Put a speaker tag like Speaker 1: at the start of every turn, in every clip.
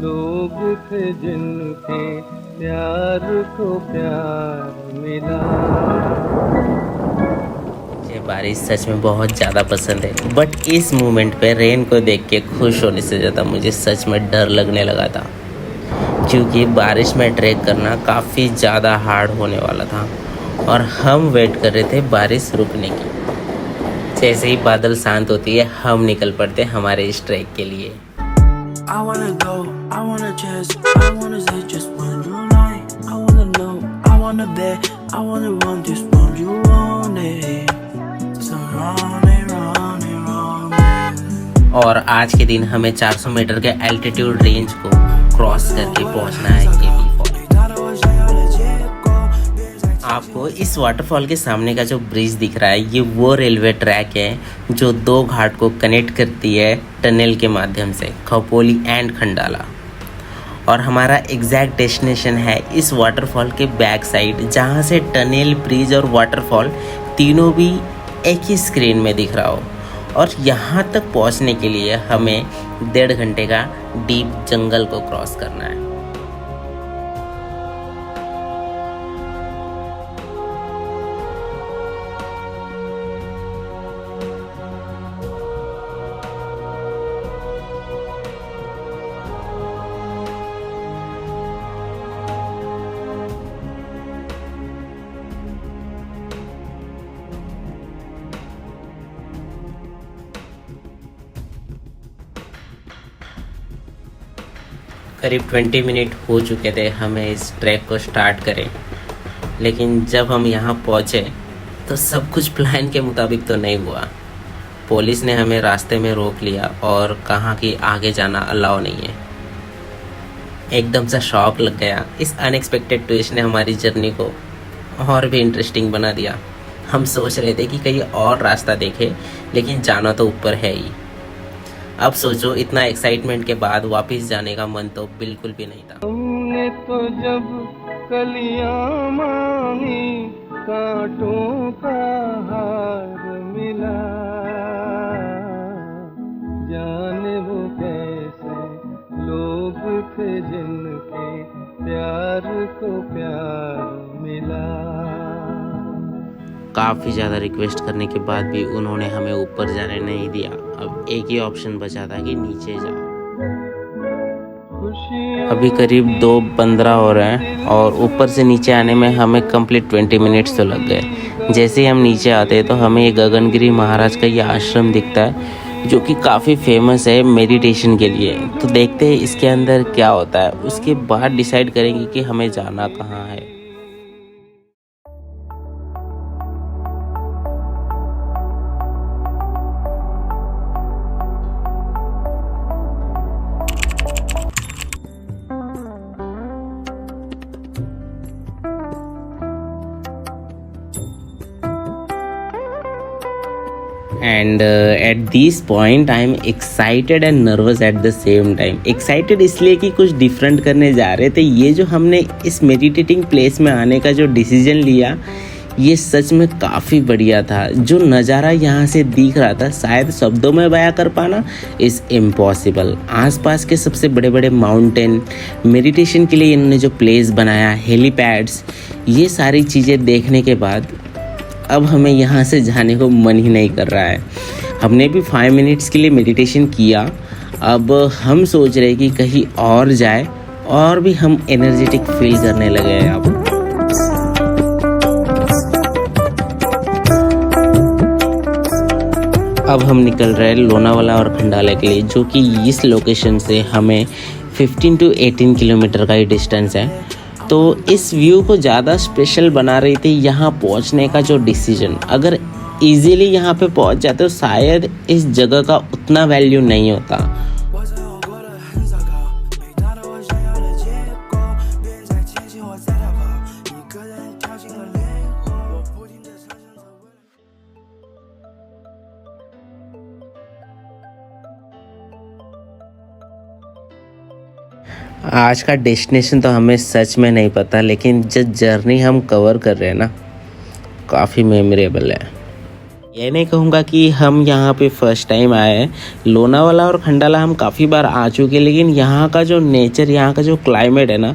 Speaker 1: लोग थे जिनके प्यार को प्यार मिला।
Speaker 2: मुझे बारिश सच में बहुत ज़्यादा पसंद है, बट इस मोमेंट पे रेन को देख के खुश होने से ज़्यादा मुझे सच में डर लगने लगा था, क्योंकि बारिश में ट्रैक करना काफ़ी ज़्यादा हार्ड होने वाला था और हम वेट कर रहे थे बारिश रुकने की। जैसे ही बादल शांत होती है हम निकल पड़ते हमारे इस ट्रैक के लिए।
Speaker 3: I wanna go, I wanna chase, I wanna say just when you like. I wanna know, I wanna bet, I wanna run this one you want it. So run it, run it, run it.
Speaker 2: और आज के दिन हमें 400 metre के altitude range को cross करके पहुंचना है केबी फॉल। आपको इस वाटरफॉल के सामने का जो ब्रिज दिख रहा है, ये वो रेलवे ट्रैक है जो दो घाट को कनेक्ट करती है टनल के माध्यम से, खपोली एंड खंडाला। और हमारा एग्जैक्ट डेस्टिनेशन है इस वाटरफॉल के बैक साइड, जहाँ से टनल, ब्रिज और वाटरफॉल तीनों भी एक ही स्क्रीन में दिख रहा हो। और यहाँ तक पहुँचने के लिए हमें 1.5 घंटे का डीप जंगल को क्रॉस करना है। करीब 20 मिनट हो चुके थे हमें इस ट्रैक को स्टार्ट करें, लेकिन जब हम यहाँ पहुँचे तो सब कुछ प्लान के मुताबिक तो नहीं हुआ। पुलिस ने हमें रास्ते में रोक लिया और कहा कि आगे जाना अलाउ नहीं है। एकदम से शॉक लग गया। इस अनएक्सपेक्टेड ट्विस्ट ने हमारी जर्नी को और भी इंटरेस्टिंग बना दिया। हम सोच रहे थे कि कहीं और रास्ता देखें, लेकिन जाना तो ऊपर है ही। अब सोचो, इतना एक्साइटमेंट के बाद वापस जाने का मन तो बिल्कुल भी नहीं था।
Speaker 1: हमने तो जब कलियां मांगी, कांटों का हार मिला। जाने वो कैसे लोग थे जिनके प्यार को प्यार मिला।
Speaker 2: काफ़ी ज़्यादा रिक्वेस्ट करने के बाद भी उन्होंने हमें ऊपर जाने नहीं दिया। अब एक ही ऑप्शन बचा था कि नीचे जाओ। अभी करीब 2:15 हो रहे हैं और ऊपर से नीचे आने में हमें कंप्लीट 20 मिनट्स तो लग गए। जैसे ही हम नीचे आते हैं तो हमें ये गगनगिरी महाराज का ये आश्रम दिखता है, जो कि काफ़ी फेमस है मेडिटेशन के लिए। तो देखते हैं इसके अंदर क्या होता है, उसके बाद डिसाइड करेंगे कि हमें जाना कहाँ है। And at this point I am excited and nervous at the same time. Excited इसलिए कि कुछ डिफरेंट करने जा रहे थे। ये जो हमने इस मेडिटेटिंग प्लेस में आने का जो डिसीजन लिया, ये सच में काफ़ी बढ़िया था। जो नज़ारा यहाँ से दिख रहा था, शायद शब्दों में बयां कर पाना इज़ इम्पॉसिबल। आसपास के सबसे बड़े बड़े माउंटेन, मेडिटेशन के लिए इन्होंने जो प्लेस बनाया, हेलीपैड्स, ये सारी चीज़ें देखने के बाद अब हमें यहाँ से जाने को मन ही नहीं कर रहा है। हमने भी 5 मिनट्स के लिए मेडिटेशन किया। अब हम सोच रहे कि कहीं और जाए और भी हम एनर्जेटिक फील करने लगे हैं। अब हम निकल रहे हैं लोनावाला और खंडाला के लिए, जो कि इस लोकेशन से हमें 15 to 18 किलोमीटर का ही डिस्टेंस है। तो इस व्यू को ज़्यादा स्पेशल बना रही थी यहाँ पहुँचने का जो डिसीजन। अगर इजीली यहाँ पे पहुँच जाते तो शायद इस जगह का उतना वैल्यू नहीं होता। आज का डेस्टिनेशन तो हमें सच में नहीं पता, लेकिन जो जर्नी हम कवर कर रहे हैं ना, काफ़ी मेमोरेबल है। ये नहीं कहूँगा कि हम यहाँ पे फर्स्ट टाइम आए हैं। लोनावाला और खंडाला हम काफ़ी बार आ चुके हैं, लेकिन यहाँ का जो नेचर, यहाँ का जो क्लाइमेट है ना,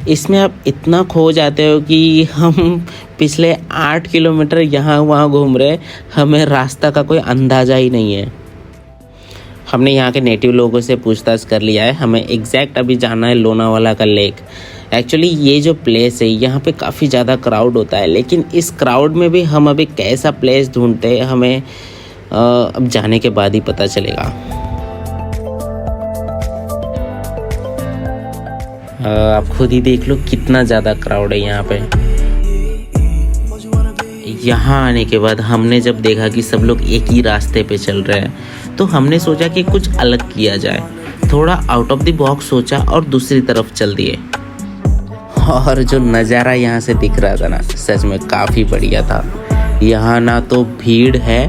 Speaker 2: इसमें आप इतना खो जाते हो कि हम पिछले 8 किलोमीटर यहाँ वहाँ घूम रहे, हमें रास्ता का कोई अंदाज़ा ही नहीं है। हमने यहाँ के नेटिव लोगों से पूछताछ कर लिया है, हमें एग्जैक्ट अभी जाना है लोनावाला का लेक। एक्चुअली ये जो प्लेस है यहाँ पे काफ़ी ज़्यादा क्राउड होता है, लेकिन इस क्राउड में भी हम अभी कैसा प्लेस ढूंढते हैं हमें अब जाने के बाद ही पता चलेगा। आप खुद ही देख लो कितना ज़्यादा क्राउड है यहाँ पे। यहाँ आने के बाद हमने जब देखा कि सब लोग एक ही रास्ते पे चल रहे हैं, तो हमने सोचा कि कुछ अलग किया जाए। थोड़ा आउट ऑफ द बॉक्स सोचा और दूसरी तरफ चल दिए। और जो नज़ारा यहाँ से दिख रहा था ना, सच में काफ़ी बढ़िया था। यहाँ ना तो भीड़ है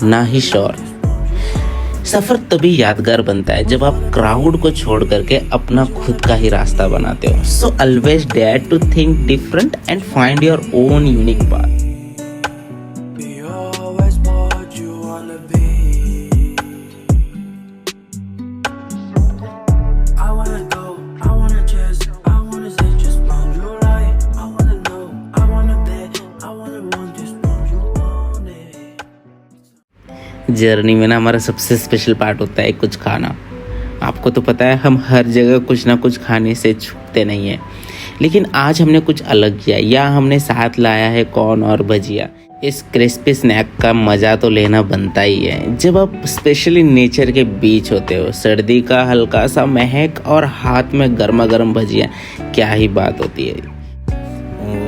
Speaker 2: ना ही शोर। सफ़र तभी यादगार बनता है जब आप क्राउड को छोड़ करके अपना खुद का ही रास्ता बनाते हो। So always dare to think different and find your own unique path. Journey में ना हमारा सबसे स्पेशल पार्ट होता है कुछ खाना। आपको तो पता है हम हर जगह कुछ ना कुछ खाने से छूटते नहीं हैं, लेकिन आज हमने कुछ अलग किया। या हमने साथ लाया है कॉर्न और भजिया। इस क्रिस्पी स्नैक का मज़ा तो लेना बनता ही है जब आप स्पेशली नेचर के बीच होते हो। सर्दी का हल्का सा महक और हाथ में गर्मा गर्म भजिया, क्या ही बात होती है।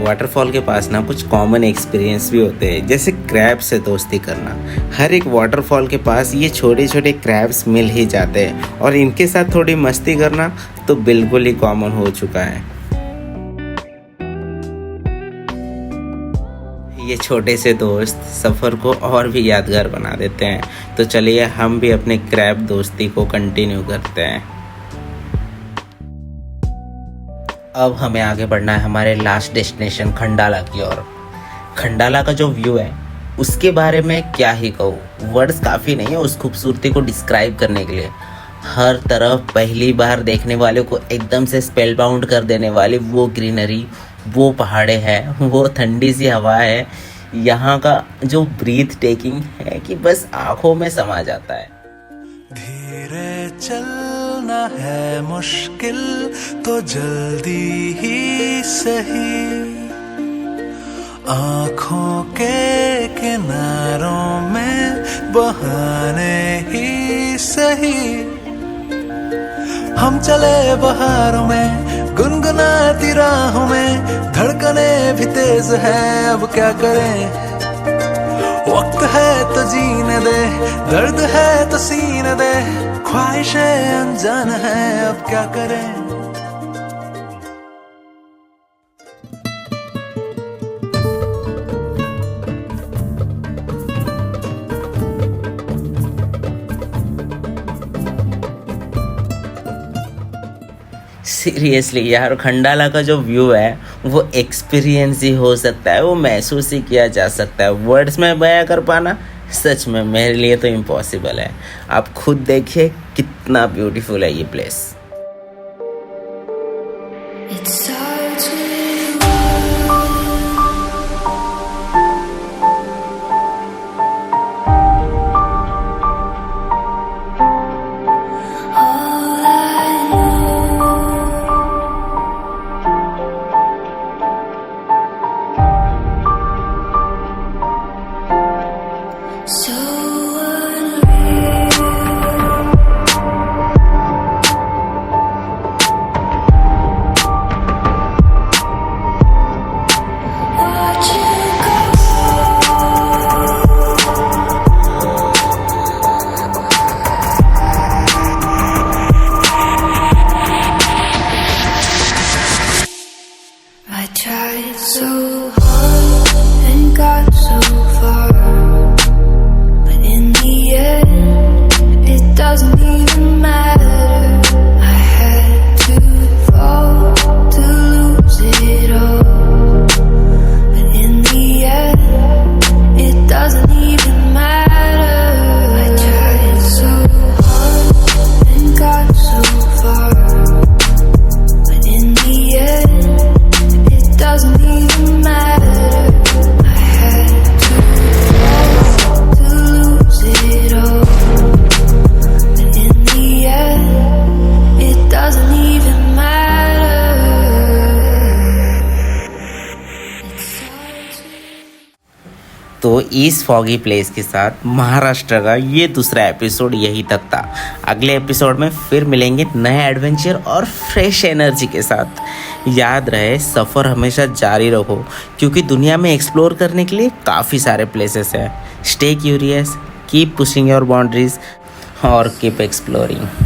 Speaker 2: वाटरफॉल के पास ना कुछ कॉमन एक्सपीरियंस भी होते हैं, जैसे क्रैब से दोस्ती करना। हर एक वाटरफॉल के पास ये छोटे छोटे क्रैब्स मिल ही जाते हैं और इनके साथ थोड़ी मस्ती करना तो बिल्कुल ही कॉमन हो चुका है। ये छोटे से दोस्त सफ़र को और भी यादगार बना देते हैं। तो चलिए हम भी अपने क्रैब दोस्ती को कंटिन्यू करते हैं। अब हमें आगे बढ़ना है हमारे लास्ट डेस्टिनेशन खंडाला की ओर। खंडाला का जो व्यू है उसके बारे में क्या ही कहूँ, वर्ड्स काफ़ी नहीं है उस खूबसूरती को डिस्क्राइब करने के लिए। हर तरफ पहली बार देखने वाले को एकदम से स्पेल बाउंड कर देने वाली वो ग्रीनरी, वो पहाड़े हैं, वो ठंडी सी हवा है। यहाँ का जो ब्रीथ टेकिंग है कि बस आंखों में समा जाता है।
Speaker 4: धीरे चलना है मुश्किल तो जल्दी ही सही, आँखों के किनारों में बहाने ही सही। हम चले बहारों में गुनगुनाती राहों में, धड़कने भी तेज है अब क्या करें। वक्त है तो जीने दे, दर्द है तो सीने दे, ख्वाहिशें अनजान है अब क्या करें।
Speaker 2: सीरियसली यार, खंडाला का जो व्यू है वो एक्सपीरियंस ही हो सकता है, वो महसूस ही किया जा सकता है। वर्ड्स में बयां कर पाना सच में मेरे लिए तो इम्पॉसिबल है। आप खुद देखिए कितना ब्यूटीफुल है ये प्लेस। इस फॉगी प्लेस के साथ महाराष्ट्र का ये दूसरा एपिसोड यही तक था। अगले एपिसोड में फिर मिलेंगे नए एडवेंचर और फ्रेश एनर्जी के साथ। याद रहे, सफ़र हमेशा जारी रखो क्योंकि दुनिया में एक्सप्लोर करने के लिए काफ़ी सारे प्लेसेस हैं। Stay curious, keep pushing your boundaries और कीप एक्सप्लोरिंग।